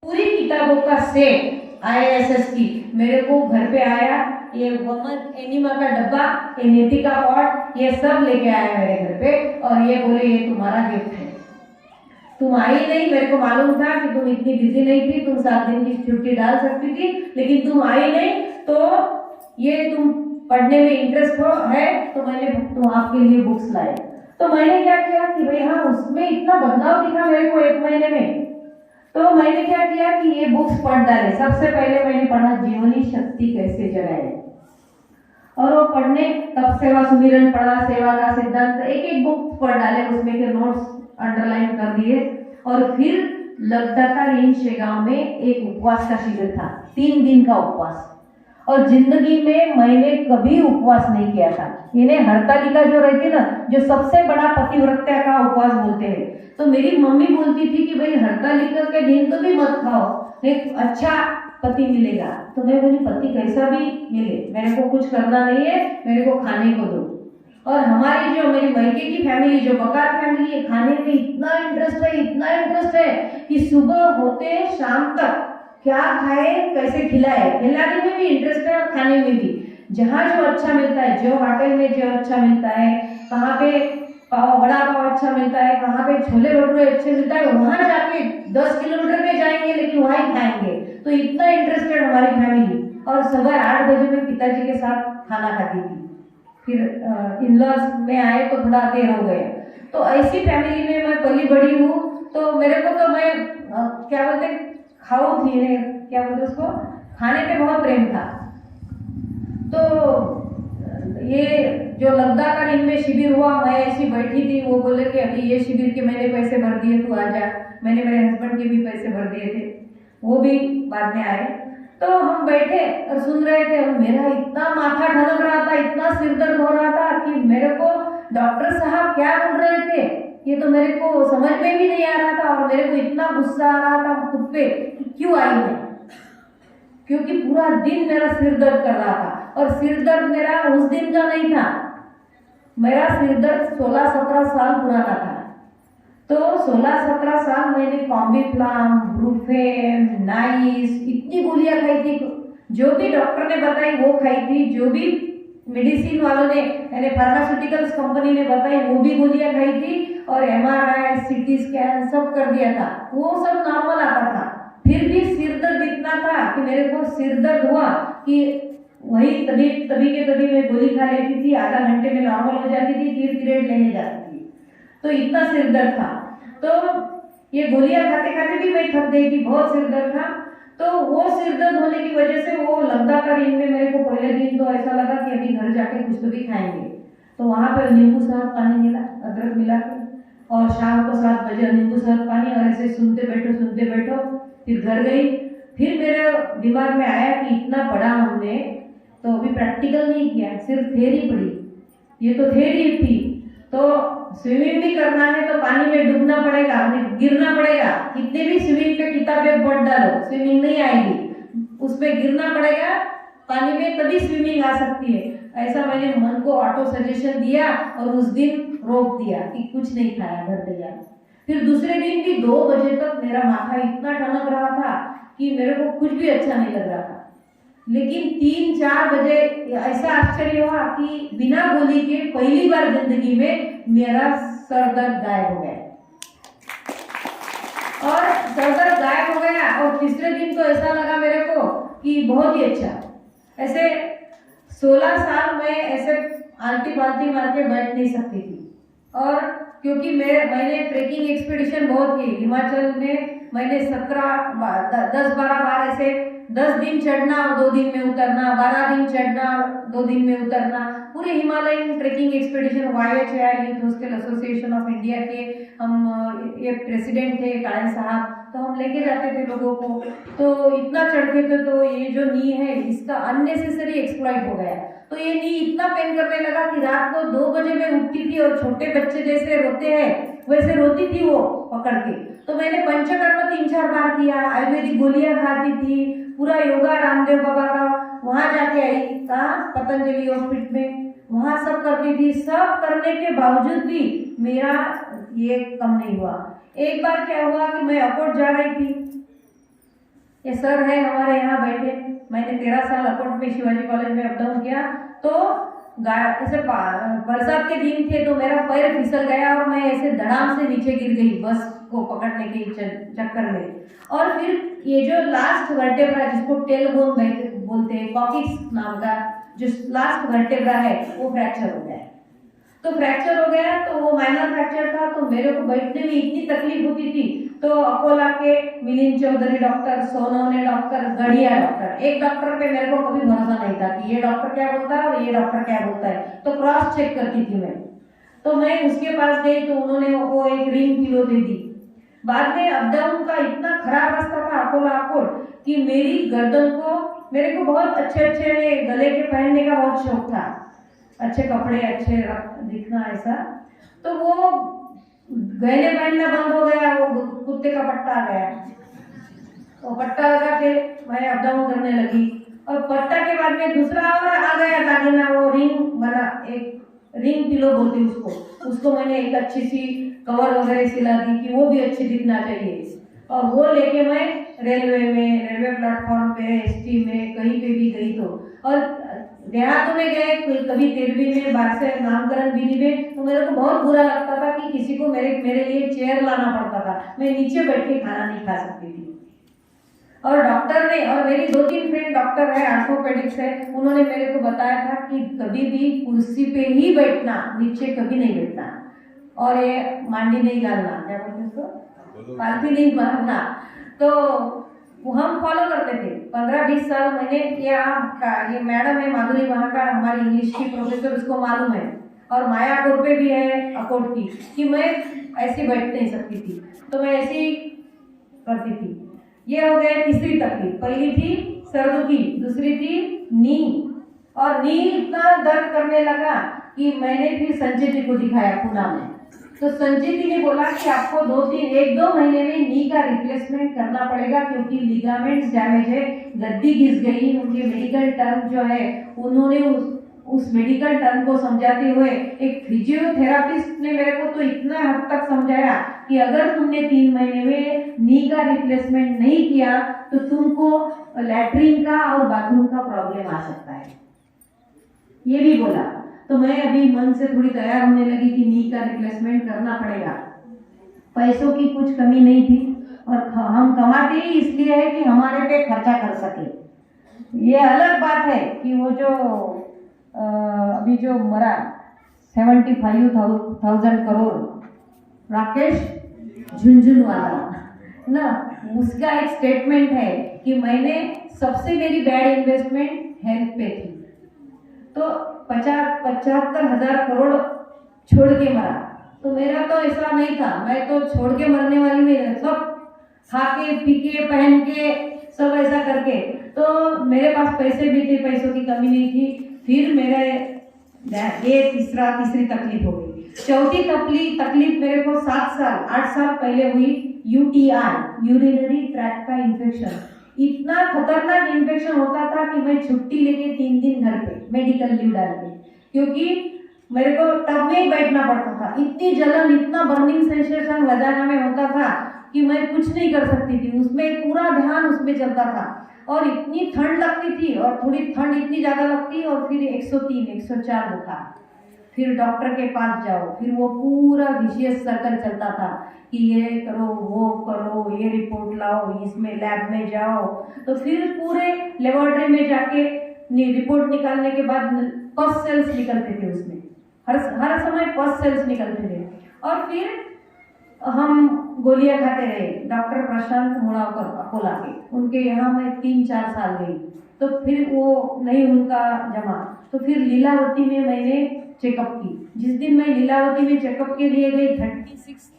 पूरी किताबों का सेट IASS की मेरे को घर पे आया। ये वमन एनिमा का डब्बा, ये नीति का पॉट, ये सब लेके आया मेरे घर पे और ये बोले ये तुम्हारा गिफ्ट है। तुम आई नहीं, मेरे को मालूम था कि तुम इतनी बिजी नहीं थी, तुम 7 दिन की छुट्टी डाल सकती थी, लेकिन तुम आई नहीं तो ये तुम पढ़ने में इंटरेस्ट है तो मैंने तुम आपके लिए बुक्स लाए। तो मैंने क्या किया कि भाई हाँ, उसमें इतना बदलाव दिखा मेरे को 1 महीने में। तो मैंने क्या किया कि ये बुक्स पढ़ डाले। सबसे पहले मैंने पढ़ा जीवनी शक्ति कैसे जगाए, और वो पढ़ने तब सेवा सुमिरन पढ़ा, सेवा का सिद्धांत, एक एक बुक पढ़ डाले, उसमें के नोट्स अंडरलाइन कर दिए। और फिर लगदाता इन शेगांव में एक उपवास का शिविर था, 3 दिन का उपवास। और जिंदगी में मैंने कभी उपवास नहीं किया था। इन्हें हरतालिका जो रहती ना, जो सबसे बड़ा पतिव्रत्या का उपवास बोलते हैं, तो मेरी मम्मी बोलती थी कि भाई हरतालिका के दिन तो भी मत खाओ, एक अच्छा पति मिलेगा। तो मैं बोली पति कैसा भी मिले, मेरे को कुछ करना नहीं है, मेरे को खाने को दो। और हमारी जो मेरी मैके की फैमिली, जो बकार फैमिली है, खाने में इतना इंटरेस्ट है, इतना इंटरेस्ट है कि सुबह होते शाम तक क्या खाए कैसे खिलाए, खिलाने में भी इंटरेस्ट है और खाने में भी। जहाँ जो अच्छा मिलता है, जो होटल में जो अच्छा मिलता है, कहाँ पे पाव बड़ा पाव अच्छा मिलता है, कहाँ पे छोले भटूरे अच्छे मिलता है, वहाँ जाके 10 किलोमीटर में जाएंगे लेकिन वहाँ ही खाएंगे। तो इतना इंटरेस्टेड हमारी फैमिली। और सुबह 8 बजे में पिताजी के साथ खाना खाती थी। फिर इन-लॉज में आए तो थोड़ा देर हो गया। तो ऐसी फैमिली में मैं पली बड़ी हूँ। तो मेरे को तो मैं क्या बोलते खाओ थी, क्या बोलते उसको, खाने पे बहुत प्रेम था। तो ये जो लगदाता इनमें शिविर हुआ, मैं ऐसी बैठी थी, वो बोले कि अभी ये शिविर के मैंने पैसे भर दिए, तू आ जा। मैंने मेरे हस्बैंड के भी पैसे भर दिए थे, वो भी बाद में आए। तो हम बैठे और सुन रहे थे, और मेरा इतना माथा ठनक रहा था, इतना सिर दर्द हो रहा था कि मेरे को डॉक्टर साहब क्या बोल रहे थे ये तो मेरे को समझ में भी नहीं आ रहा था। और मेरे को इतना गुस्सा आ रहा था खुद पे कि क्यों आई है, क्योंकि पूरा दिन मेरा सिर दर्द कर रहा था। और सिर दर्द मेरा उस दिन का नहीं था, मेरा सिर दर्द 16-17 साल पुराना था। तो 16-17 साल मैंने कॉम्बिफ्लाम, ब्रूफेन, नाइस, इतनी गोलियां खाई थी, जो भी डॉक्टर ने बताई वो खाई थी, जो भी मेडिसिन वालों ने यानी फार्मास्यूटिकल्स कंपनी ने बताई वो भी गोलियां खाई थी। और MRI, CT स्कैन सब कर दिया था, वो सब नॉर्मल आता था। फिर भी सिर दर्द इतना था कि मेरे को सिर दर्द हुआ कि वही तभी के तभी मैं गोली खा लेती थी, आधा घंटे में नॉर्मल हो जाती थी, फिर पीरियड लेने जाती थी। तो इतना सिर दर्द था। तो ये गोलियां खाते खाते भी मैं थक गई थी, बहुत सिर दर्द था। तो वो सिर दर्द होने की वजह से वो लगदाता इनमें मेरे को पहले दिन तो ऐसा लगा कि अभी घर जाके कुछ तो भी खाएंगे। तो वहां पर नींबू शहद पानी मिला, अदरक मिला के, और शाम को 7 बजे नींबू शहद पानी, और ऐसे सुनते बैठो। फिर घर गई। फिर मेरे दिमाग में आया कि इतना पढ़ा हमने, तो अभी प्रैक्टिकल नहीं किया, सिर्फ थ्योरी पढ़ी। ये तो थ्योरी थी। तो स्विमिंग भी करना है तो पानी में डूबना पड़ेगा, गिरना पड़ेगा। कितने भी स्विमिंग पे किताबें पढ़ डालो, स्विमिंग नहीं आएगी, उस पे गिरना पड़ेगा पानी में, तभी स्विमिंग आ सकती है। ऐसा मैंने मन को ऑटो सजेशन दिया और उस दिन रोक दिया कि कुछ नहीं खाया, घर पे जाकर। फिर दूसरे दिन भी 2 बजे तक मेरा माथा इतना ठनक रहा था कि मेरे को कुछ भी अच्छा नहीं लग रहा था। लेकिन 3-4 बजे ऐसा आश्चर्य हुआ कि बिना गोली के पहली बार जिंदगी में मेरा सर दर्द गायब हो गया। और सर दर्द गायब हो गया, और तीसरे दिन तो ऐसा लगा मेरे को कि बहुत ही अच्छा। ऐसे 16 साल में ऐसे आलती पालती मार के बैठ नहीं सकती थी। और क्योंकि मैंने ट्रेकिंग एक्सपीडिशन बहुत की हिमाचल में, मैंने 10-12 बार ऐसे 10 दिन चढ़ना और 2 दिन में उतरना, 12 दिन चढ़ना और 2 दिन में उतरना, पूरे Himalayan trekking expedition. YHI youth hostel association of India के हम ये प्रेसिडेंट थे काळे साहब, तो हम लेके जाते थे लोगों को। तो इतना चढ़ते थे तो ये जो नी है इसका अननेसेसरी एक्सप्लॉइट हो गया। तो ये नी इतना पेन करने लगा कि रात को 2 बजे में उठती थी, और छोटे बच्चे जैसे रोते हैं वैसे रोती थी वो पकड़ के। तो मैंने पंचकर्म 3-4 बार किया, आयुर्वेदिक गोलियां खाती थी, पूरा योगा रामदेव बाबा का वहां जाके आई, कहाँ पतंजलि हॉस्पिटल में, वहां सब करती थी। सब करने के बावजूद भी मेरा ये कम नहीं हुआ। एक बार क्या हुआ कि मैं अकोट जा रही थी, ये सर है हमारे यहाँ बैठे। मैंने 13 साल अकोट में शिवाजी कॉलेज में अप डाउन किया। तो ऐसे बरसात के दिन थे तो मेरा पैर फिसल गया और मैं ऐसे धड़ाम से नीचे गिर गई बस को पकड़ने के चक्कर में। और फिर ये जो लास्ट वर्टेब्रा जिसको टेलबोन बोलते हैं, कॉकिक्स नाम का जो लास्ट वर्टेब्रा है वो फ्रैक्चर हो गया। तो फ्रैक्चर हो गया तो वो माइनर फ्रैक्चर था। तो मेरे को बैठने में इतनी तकलीफ होती थी। तो अकोला के मिलिंद चौधरी डॉक्टर, सोनवने डॉक्टर, गढ़िया डॉक्टर, एक डॉक्टर पे मेरे को कभी भरोसा नहीं था कि ये डॉक्टर क्या बोलता है और ये डॉक्टर क्या बोलता है। तो क्रॉस चेक करती थी मैं। तो मैं उसके पास गई तो उन्होंने वो एक रिंग पिलो दे दी। बाद में अप डाउन का इतना खराब रास्ता था अकोला अकोट कि मेरी गर्दन को, मेरे को बहुत अच्छे गले के पहनने का बहुत शौक था, अच्छे कपड़े, अच्छे दिखना ऐसा। तो वो गहने पहनना बंद हो गया, वो कुत्ते का पट्टा आ गया। वो पट्टा लगा के मैं अप डाउन करने लगी। और पट्टा के बाद में दूसरा और आ गया दागिना, वो रिंग बना, एक रिंग पिलो बोलती उसको मैंने एक अच्छी सी कवर वगैरह सिला दी कि वो भी अच्छी दिखना चाहिए। और वो लेके मैं रेलवे प्लेटफॉर्म पे, एसटी में, कहीं पे भी गई। तो और देहातों में गए, कभी तेरवी में, बादशाह नामकरण विधि में, तो मेरे को बहुत बुरा लगता था कि किसी को मेरे लिए चेयर लाना पड़ता था। मैं नीचे बैठ के खाना नहीं खा सकती थी। और डॉक्टर ने, और मेरी 2-3 फ्रेंड डॉक्टर है, ऑर्थोपेडिक्स है, उन्होंने मेरे को बताया था कि कभी भी कुर्सी पे ही बैठना, नीचे कभी नहीं बैठना। और ये मांडी नहीं डालना, क्या बोलते हैं उसको, पालथी नहीं मारना। तो वो हम फॉलो करते थे 15-20 साल। मैंने ये मैडम है माधुरी वहाँ का, हमारी इंग्लिश की प्रोफेसर, उसको मालूम है। और माया पे भी है अकोट की, कि मैं ऐसे बैठ नहीं सकती थी। तो मैं ऐसे ही करती थी। ये हो गया तीसरी तकलीफ। पहली थी सर्द की, दूसरी थी नी। और नी इतना दर्द करने लगा कि मैंने फिर संजय जी को दिखाया पूना में। तो संजय जी ने बोला कि आपको 1-2 महीने में नी का रिप्लेसमेंट करना पड़ेगा क्योंकि लिगामेंट्स डैमेज है, गद्दी घिस गई। उनके मेडिकल टर्म जो है, उन्होंने उस मेडिकल टर्म को समझाते हुए, एक फिजियोथेरापिस्ट ने मेरे को तो इतना हद तक समझाया कि अगर तुमने 3 महीने में नी का रिप्लेसमेंट नहीं किया तो तुमको लैट्रिन का और बाथरूम का प्रॉब्लम आ सकता है, ये भी बोला। तो मैं अभी मन से थोड़ी तैयार होने लगी कि नी का रिप्लेसमेंट करना पड़ेगा। पैसों की कुछ कमी नहीं थी और हम कमाते ही इसलिए है कि हमारे पे खर्चा कर सके। ये अलग बात है कि वो जो अभी जो मरा 75,000 करोड़ राकेश झुंझुनवाला ना, उसका एक स्टेटमेंट है कि मैंने सबसे मेरी बैड इन्वेस्टमेंट हेल्थ पे थी। तो 75,000 करोड़ छोड़ के मरा। तो मेरा तो ऐसा नहीं था, मैं तो छोड़ के मरने वाली नहीं, सब खा के पी के पहन के सब ऐसा करके। तो मेरे पास पैसे भी थे, पैसों की कमी नहीं थी। फिर मेरा ये तीसरी तकलीफ हो गई। चौथी तकलीफ मेरे को 8 साल पहले हुई। UTI, यूरिनरी ट्रैक्ट का इन्फेक्शन। इतना खतरनाक इन्फेक्शन होता था कि मैं छुट्टी लेके 3 दिन घर पे मेडिकल लीव डाल के, क्योंकि मेरे को टब में ही बैठना पड़ता था। इतनी जलन, इतना बर्निंग सेंसेशन वजाना में होता था कि मैं कुछ नहीं कर सकती थी। उसमें पूरा ध्यान उसमें चलता था। और इतनी ठंड लगती थी, और थोड़ी ठंड इतनी ज़्यादा लगती, और फिर 103, 104 बुखार। फिर डॉक्टर के पास जाओ, फिर वो पूरा विशियस सर्कल चलता था कि ये करो, वो करो, ये रिपोर्ट लाओ, इसमें लैब में जाओ। तो फिर पूरे लेबोरेटरी में जाके रिपोर्ट निकालने के बाद पस सेल्स निकलते थे उसमें, हर समय पस सेल्स निकलते थे। और फिर हम गोलियां खाते रहे। डॉक्टर प्रशांत मुड़ावकर अकोला के, उनके यहाँ मैं 3-4 साल गई। तो फिर वो नहीं उनका जमा। तो फिर लीलावती में मैंने चेकअप की। जिस दिन मैं लीलावती में चेकअप के लिए गई 36